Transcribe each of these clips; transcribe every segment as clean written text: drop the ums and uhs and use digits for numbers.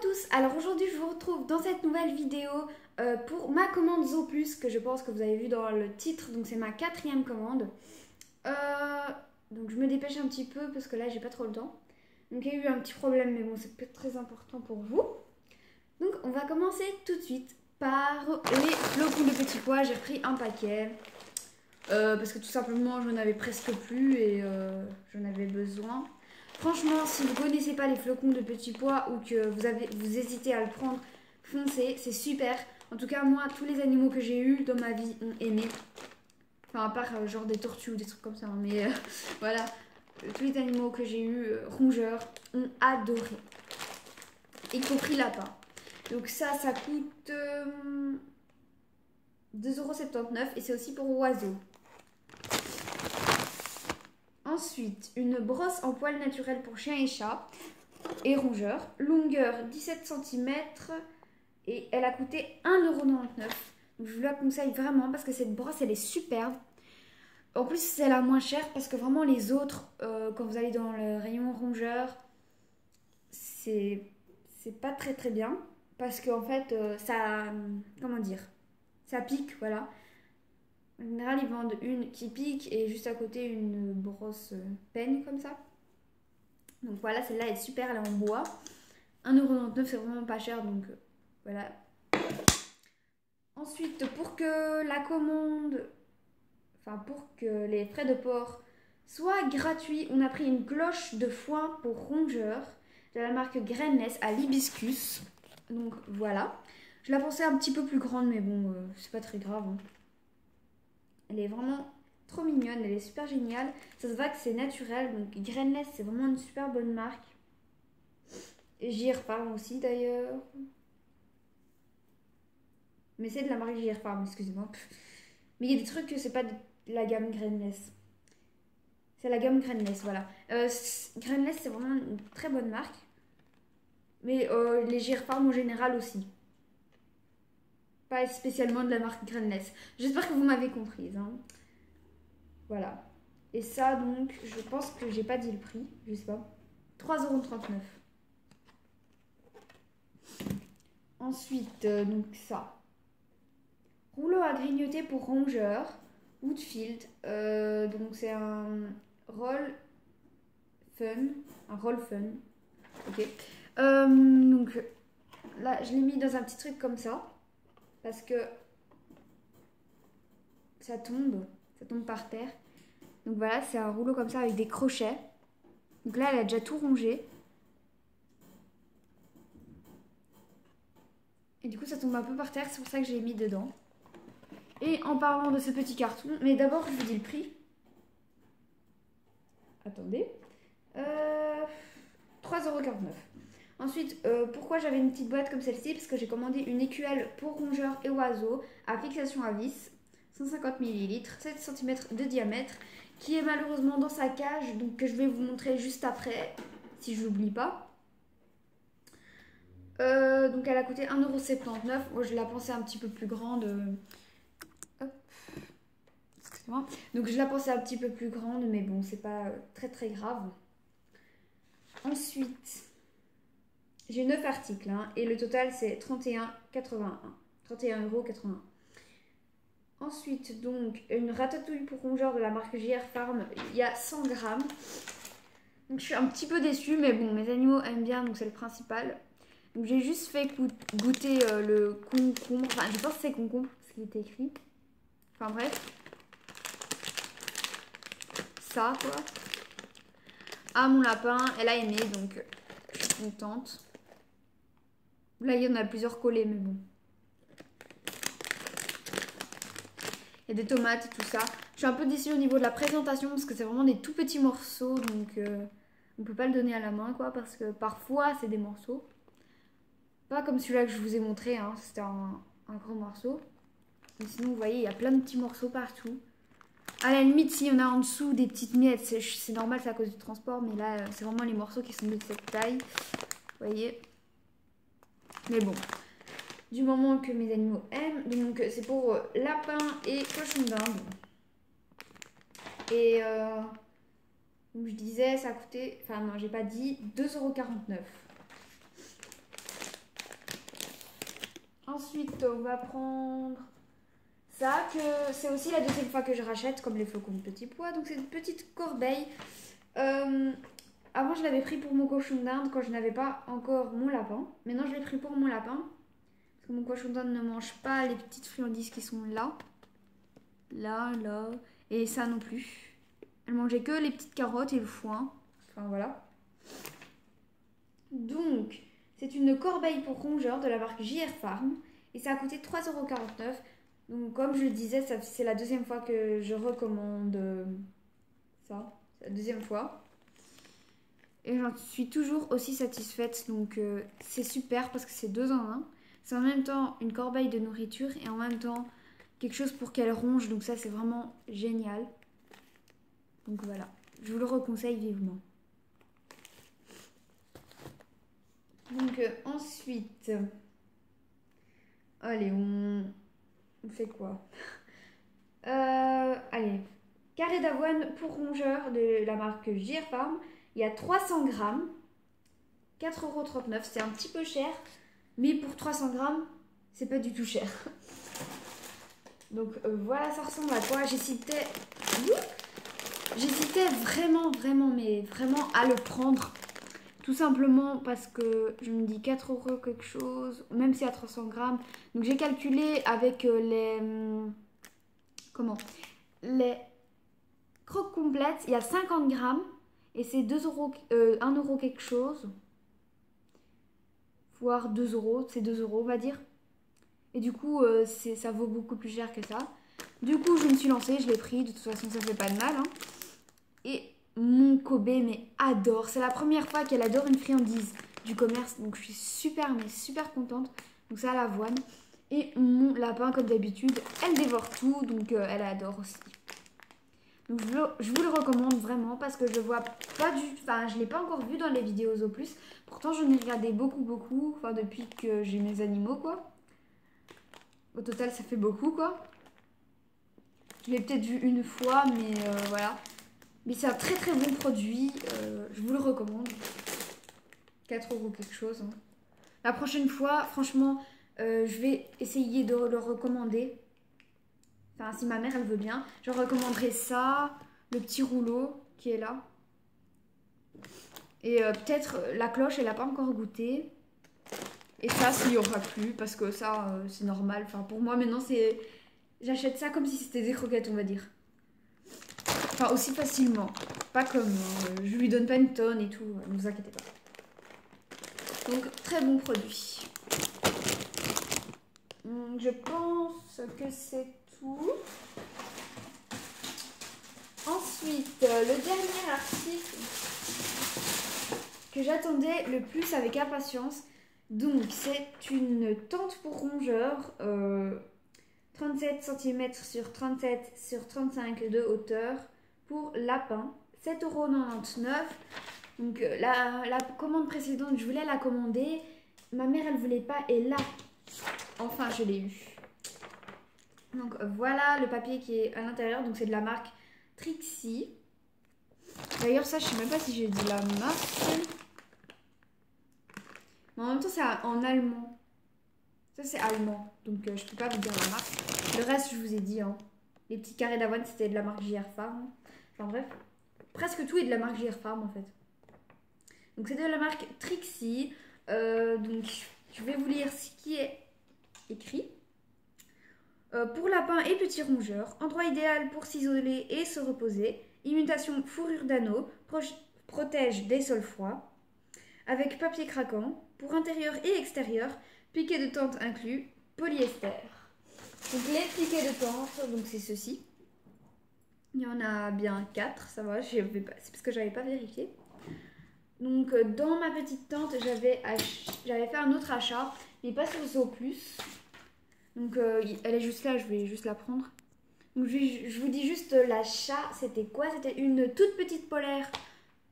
tous, alors aujourd'hui je vous retrouve dans cette nouvelle vidéo pour ma commande Zooplus que je pense que vous avez vu dans le titre, donc c'est ma 4e commande. Donc je me dépêche un petit peu parce que là j'ai pas trop le temps. Donc il y a eu un petit problème mais bon c'est peut-être très important pour vous. Donc on va commencer tout de suite par les flocons de petits pois, j'ai pris un paquet. Parce que tout simplement j'en avais presque plus et j'en avais besoin. Franchement, si vous ne connaissez pas les flocons de petits pois ou que vous hésitez à le prendre, foncez, c'est super. En tout cas, moi, tous les animaux que j'ai eus dans ma vie ont aimé. Enfin, à part genre des tortues ou des trucs comme ça. Mais voilà, tous les animaux que j'ai eus, rongeurs, ont adoré. Y compris lapin. Donc ça coûte 2,79 € et c'est aussi pour oiseaux. Ensuite, une brosse en poil naturel pour chien et chat et rongeur. Longueur 17 cm et elle a coûté 1,99 €. Donc je vous la conseille vraiment parce que cette brosse elle est superbe. En plus c'est la moins chère parce que vraiment les autres, quand vous allez dans le rayon rongeur, c'est pas très bien. Parce qu'en fait ça, comment dire, ça pique, voilà. En général, ils vendent une qui pique et juste à côté une brosse peigne comme ça. Donc voilà, celle-là est super, elle est en bois. 1,99 €, c'est vraiment pas cher, donc voilà. Ensuite, pour que la commande, enfin pour que les frais de port soient gratuits, on a pris une cloche de foin pour rongeurs de la marque Grainless à l'hibiscus. Donc voilà. Je la pensais un petit peu plus grande, mais bon, c'est pas très grave, hein. Elle est vraiment trop mignonne, elle est super géniale. Ça se voit que c'est naturel, donc Grainless c'est vraiment une super bonne marque. Et JR Farm aussi d'ailleurs. Mais c'est de la marque JR Farm, excusez-moi. Mais il y a des trucs que c'est pas de la gamme Grainless. C'est la gamme Grainless, voilà. Grainless c'est vraiment une très bonne marque. Mais les JR Farm en général aussi. Pas spécialement de la marque Grainless. J'espère que vous m'avez comprise, hein. Voilà. Et ça, donc, je pense que j'ai pas dit le prix. Je sais pas. 3,39 €. Ensuite, donc ça. Rouleau à grignoter pour rongeurs. Woodfield. Donc, c'est un roll fun. Un roll fun. Ok. Donc, là, je l'ai mis dans un petit truc comme ça. Parce que ça tombe par terre. Donc voilà, c'est un rouleau comme ça avec des crochets. Donc là, elle a déjà tout rongé. Et du coup, ça tombe un peu par terre, c'est pour ça que je l'ai mis dedans. Et en parlant de ce petit carton, mais d'abord, je vous dis le prix. Attendez. 3,49 €. Ensuite, pourquoi j'avais une petite boîte comme celle-ci? Parce que j'ai commandé une écuelle pour rongeurs et oiseaux à fixation à vis. 150 ml, 7 cm de diamètre, qui est malheureusement dans sa cage, donc que je vais vous montrer juste après, si je l'oublie pas. Donc elle a coûté 1,79 €. Moi je la pensais un petit peu plus grande. Hop. Excusez-moi. Donc je la pensais un petit peu plus grande, mais bon, c'est pas très grave. Ensuite, j'ai 9 articles, hein, et le total c'est 31,81 €. Ensuite, donc, une ratatouille pour rongeurs de la marque JR Farm, il y a 100 grammes. Donc je suis un petit peu déçue, mais bon, mes animaux aiment bien, donc c'est le principal. Donc j'ai juste fait goûter le concombre. Enfin, je pense que c'est concombre, ce qui était écrit. Enfin bref. Ça, quoi. Ah, mon lapin, elle a aimé, donc je suis contente. Là, il y en a plusieurs collés, mais bon. Il y a des tomates et tout ça. Je suis un peu déçue au niveau de la présentation, parce que c'est vraiment des tout petits morceaux, donc on peut pas le donner à la main, quoi, parce que parfois, c'est des morceaux. Pas comme celui-là que je vous ai montré, hein, c'était un gros morceau. Mais sinon, vous voyez, il y a plein de petits morceaux partout. À la limite, s'il y en a en dessous des petites miettes, c'est normal, c'est à cause du transport. Mais là, c'est vraiment les morceaux qui sont de cette taille. Vous voyez. Mais bon, du moment que mes animaux aiment. Donc, c'est pour lapin et cochon d'Inde. Et comme je disais, ça a coûté... Enfin, non, j'ai pas dit 2,49 €. Ensuite, on va prendre ça, que c'est aussi la deuxième fois que je rachète, comme les flocons de petits pois. Donc c'est une petite corbeille. Avant, je l'avais pris pour mon cochon d'Inde quand je n'avais pas encore mon lapin. Maintenant, je l'ai pris pour mon lapin. Parce que mon cochon d'Inde ne mange pas les petites friandises qui sont là. Là, là. Et ça non plus. Elle mangeait que les petites carottes et le foin. Enfin, voilà. Donc, c'est une corbeille pour rongeurs de la marque JR Farm. Et ça a coûté 3,49 €. Donc, comme je le disais, c'est la deuxième fois que je recommande ça. C'est la deuxième fois. Et j'en suis toujours aussi satisfaite. Donc, c'est super parce que c'est 2 en 1. C'est en même temps une corbeille de nourriture et en même temps quelque chose pour qu'elle ronge. Donc, ça, c'est vraiment génial. Donc, voilà. Je vous le reconseille vivement. Donc, ensuite... Allez, on fait quoi? Allez, carré d'avoine pour rongeurs de la marque JR Farm. Il y a 300 grammes, 4,39 €. C'est un petit peu cher, mais pour 300 grammes, c'est pas du tout cher. Donc voilà, ça ressemble à quoi? J'hésitais vraiment, mais vraiment à le prendre. Tout simplement parce que je me dis 4 € quelque chose, même si à 300 grammes. Donc j'ai calculé avec les croques complètes, il y a 50 grammes et c'est 2 €, 1 € quelque chose. Voire 2 €, c'est 2 € on va dire. Et du coup, ça vaut beaucoup plus cher que ça. Du coup, je me suis lancée, je l'ai pris. De toute façon, ça fait pas de mal. Hein. Et mon Kobe adore. C'est la première fois qu'elle adore une friandise du commerce. Donc, je suis super, mais super contente. Donc, ça, l'avoine. Et mon lapin, comme d'habitude, elle dévore tout. Donc, elle adore aussi. Donc, je vous le recommande vraiment parce que je vois pas du... Enfin, je l'ai pas encore vu dans les vidéos Zooplus. Pourtant, j'en ai regardé beaucoup. Enfin, depuis que j'ai mes animaux, quoi. Au total, ça fait beaucoup, quoi. Je l'ai peut-être vu une fois, mais voilà. Mais c'est un très bon produit. Je vous le recommande. 4 € quelque chose. Hein. La prochaine fois, franchement, je vais essayer de le recommander. Enfin, si ma mère, elle veut bien. Je recommanderai ça, le petit rouleau qui est là. Et peut-être la cloche, elle n'a pas encore goûté. Et ça, s'il n'y aura plus, parce que ça, c'est normal. Enfin, pour moi, maintenant, c'est... J'achète ça comme si c'était des croquettes, on va dire. Enfin, aussi facilement. Pas comme... je lui donne pas une tonne et tout. Ne vous inquiétez pas. Donc, très bon produit. Je pense que c'est tout. Ensuite, le dernier article que j'attendais le plus avec impatience. Donc, c'est une tente pour rongeurs. 37 cm sur 37 sur 35 de hauteur pour lapin, 7,99 €. Donc la commande précédente, je voulais la commander. Ma mère, elle voulait pas et là, enfin, je l'ai eu. Donc voilà le papier qui est à l'intérieur. Donc c'est de la marque Trixie. D'ailleurs, ça, je sais même pas si j'ai dit la marque. Mais en même temps, c'est en allemand. Ça, c'est allemand, donc je peux pas vous dire la marque. Le reste, je vous ai dit, hein. Les petits carrés d'avoine, c'était de la marque JR Farm. Enfin bref, presque tout est de la marque JR Farm en fait. Donc c'est de la marque Trixie. Donc je vais vous lire ce qui est écrit. Pour lapin et petits rongeurs, endroit idéal pour s'isoler et se reposer. Imitation fourrure d'anneau, protège des sols froids. Avec papier craquant, pour intérieur et extérieur. Piqué de tente inclus, polyester. Donc les piquets de tente, donc c'est ceci. Il y en a bien 4, ça va, c'est parce que j'avais pas vérifié. Donc dans ma petite tente, j'avais fait un autre achat, mais pas sur Zooplus. Donc elle est juste là, je vais juste la prendre. Donc je vous dis juste l'achat, c'était quoi? C'était une toute petite polaire,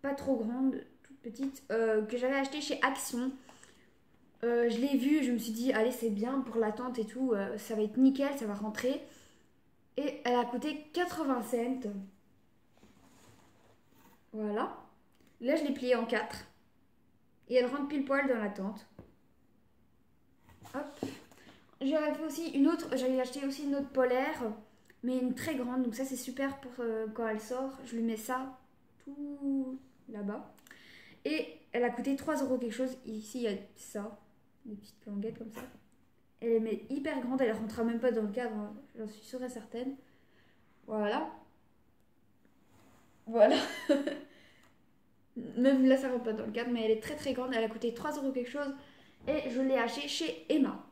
pas trop grande, toute petite, que j'avais achetée chez Action. Je l'ai vue, je me suis dit, allez, c'est bien pour la tente et tout, ça va être nickel, ça va rentrer. Et elle a coûté 80 cents. Voilà. Là, je l'ai pliée en 4. Et elle rentre pile poil dans la tente. Hop. j'avais fait aussi une autre, j'avais acheté aussi une autre polaire, mais une très grande. Donc ça c'est super pour quand elle sort. Je lui mets ça tout là-bas. Et elle a coûté 3 euros quelque chose. Ici il y a ça, des petites languettes comme ça. Elle est hyper grande, elle rentrera même pas dans le cadre, hein. J'en suis sûre et certaine. Voilà. Voilà. Même là ça rentre pas dans le cadre, mais elle est très très grande. Elle a coûté 3 euros quelque chose. Et je l'ai achetée chez Emma.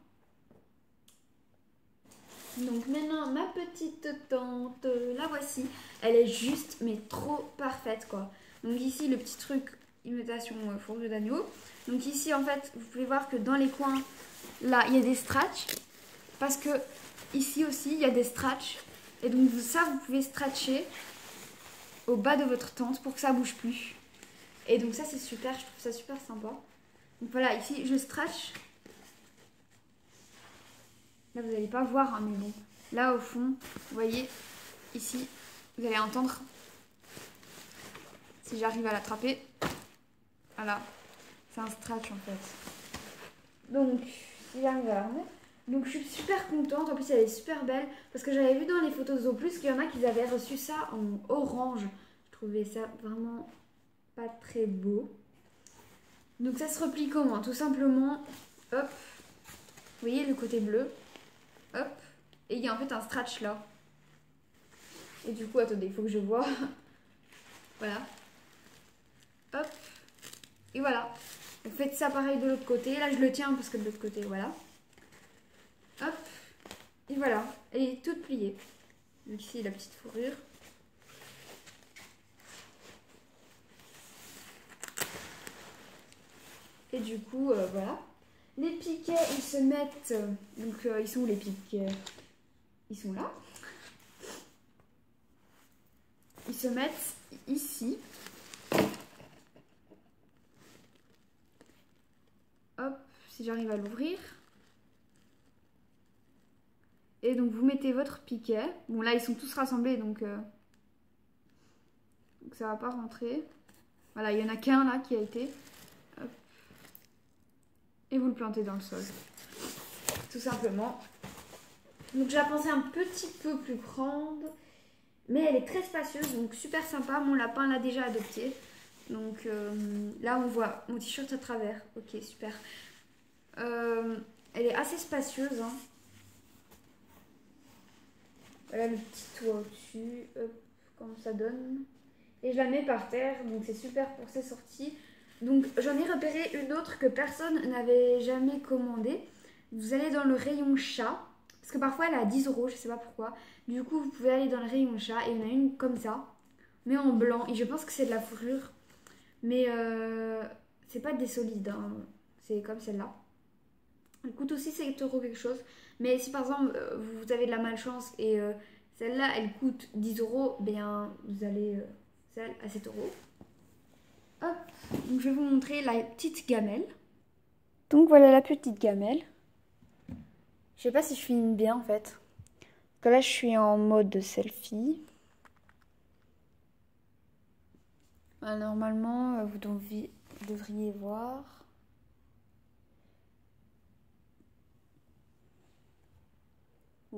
Donc maintenant ma petite tente, la voici. Elle est juste mais trop parfaite quoi. Donc ici le petit truc imitation fourrure d'agneau. Donc ici en fait vous pouvez voir que dans les coins là il y a des scratchs. Parce que ici aussi il y a des scratchs. Et donc ça vous pouvez scratcher au bas de votre tente pour que ça bouge plus. Et donc ça c'est super, je trouve ça super sympa. Donc voilà, ici je scratch. Là, vous n'allez pas voir, hein, mais bon. Là, au fond, vous voyez, ici, vous allez entendre. Si j'arrive à l'attraper. Voilà. C'est un scratch, en fait. Donc, si j'arrive à la remettre. Donc, je suis super contente. En plus, elle est super belle. Parce que j'avais vu dans les photos Zooplus qu'il y en a qui avaient reçu ça en orange. Je trouvais ça vraiment pas très beau. Donc, ça se replie comment? Tout simplement, hop. Vous voyez le côté bleu? Hop, et il y a en fait un scratch là. Et du coup, attendez, il faut que je vois. Voilà. Hop. Et voilà. Vous faites ça pareil de l'autre côté. Là, je le tiens parce que de l'autre côté, voilà. Hop. Et voilà. Elle est toute pliée. Donc ici, la petite fourrure. Et du coup, voilà. Les piquets, ils se mettent... donc, ils sont où les piquets? Ils sont là. Ils se mettent ici. Hop, si j'arrive à l'ouvrir. Et donc, vous mettez votre piquet. Bon, là, ils sont tous rassemblés, donc ça va pas rentrer. Voilà, il y en a qu'un là qui a été. Hop. Et vous le plantez dans le sol. Tout simplement. Donc j'ai pensé un petit peu plus grande. Mais elle est très spacieuse, donc super sympa. Mon lapin l'a déjà adopté. Donc là on voit mon t-shirt à travers. Ok, super. Elle est assez spacieuse. Hein. Voilà le petit toit au-dessus. Hop, comment ça donne. Et je la mets par terre, donc c'est super pour ses sorties. Donc j'en ai repéré une autre que personne n'avait jamais commandée. Vous allez dans le rayon chat, parce que parfois elle est à 10 euros, je sais pas pourquoi. Du coup vous pouvez aller dans le rayon chat et il y en a une comme ça, mais en blanc. Et je pense que c'est de la fourrure, mais c'est pas des solides, hein. C'est comme celle-là. Elle coûte aussi 7 euros quelque chose. Mais si par exemple vous avez de la malchance et celle-là elle coûte 10 euros, bien vous allez... celle à 7 euros. Hop, donc je vais vous montrer la petite gamelle. Donc voilà la petite gamelle. Je sais pas si je filme bien en fait. Parce que là je suis en mode selfie. Alors, normalement vous devriez voir.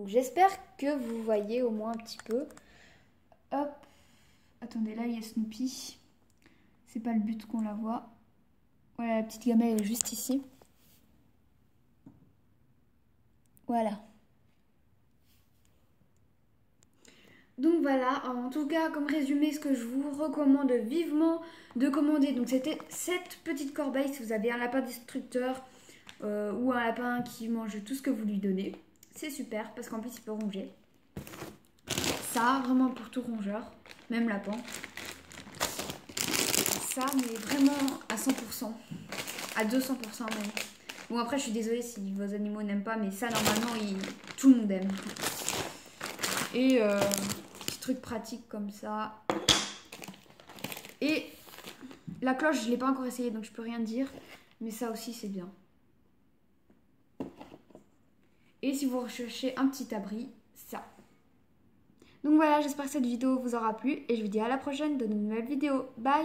J'espère que vous voyez au moins un petit peu. Hop. Attendez, là il y a Snoopy. C'est pas le but qu'on la voit. Voilà, la petite gamelle est juste ici. Voilà. Donc voilà, en tout cas, comme résumé, ce que je vous recommande vivement de commander, donc c'était cette petite corbeille si vous avez un lapin destructeur ou un lapin qui mange tout ce que vous lui donnez. C'est super parce qu'en plus il peut ronger. Ça, vraiment pour tout rongeur, même lapin. Ça, mais vraiment à 100%, à 200% même. Bon après je suis désolée si vos animaux n'aiment pas, mais ça normalement tout le monde aime. Et petit truc pratique comme ça. Et la cloche je l'ai pas encore essayé donc je peux rien dire, mais ça aussi c'est bien. Et si vous recherchez un petit abri, ça. Donc voilà, j'espère que cette vidéo vous aura plu et je vous dis à la prochaine dans une nouvelle vidéo. Bye!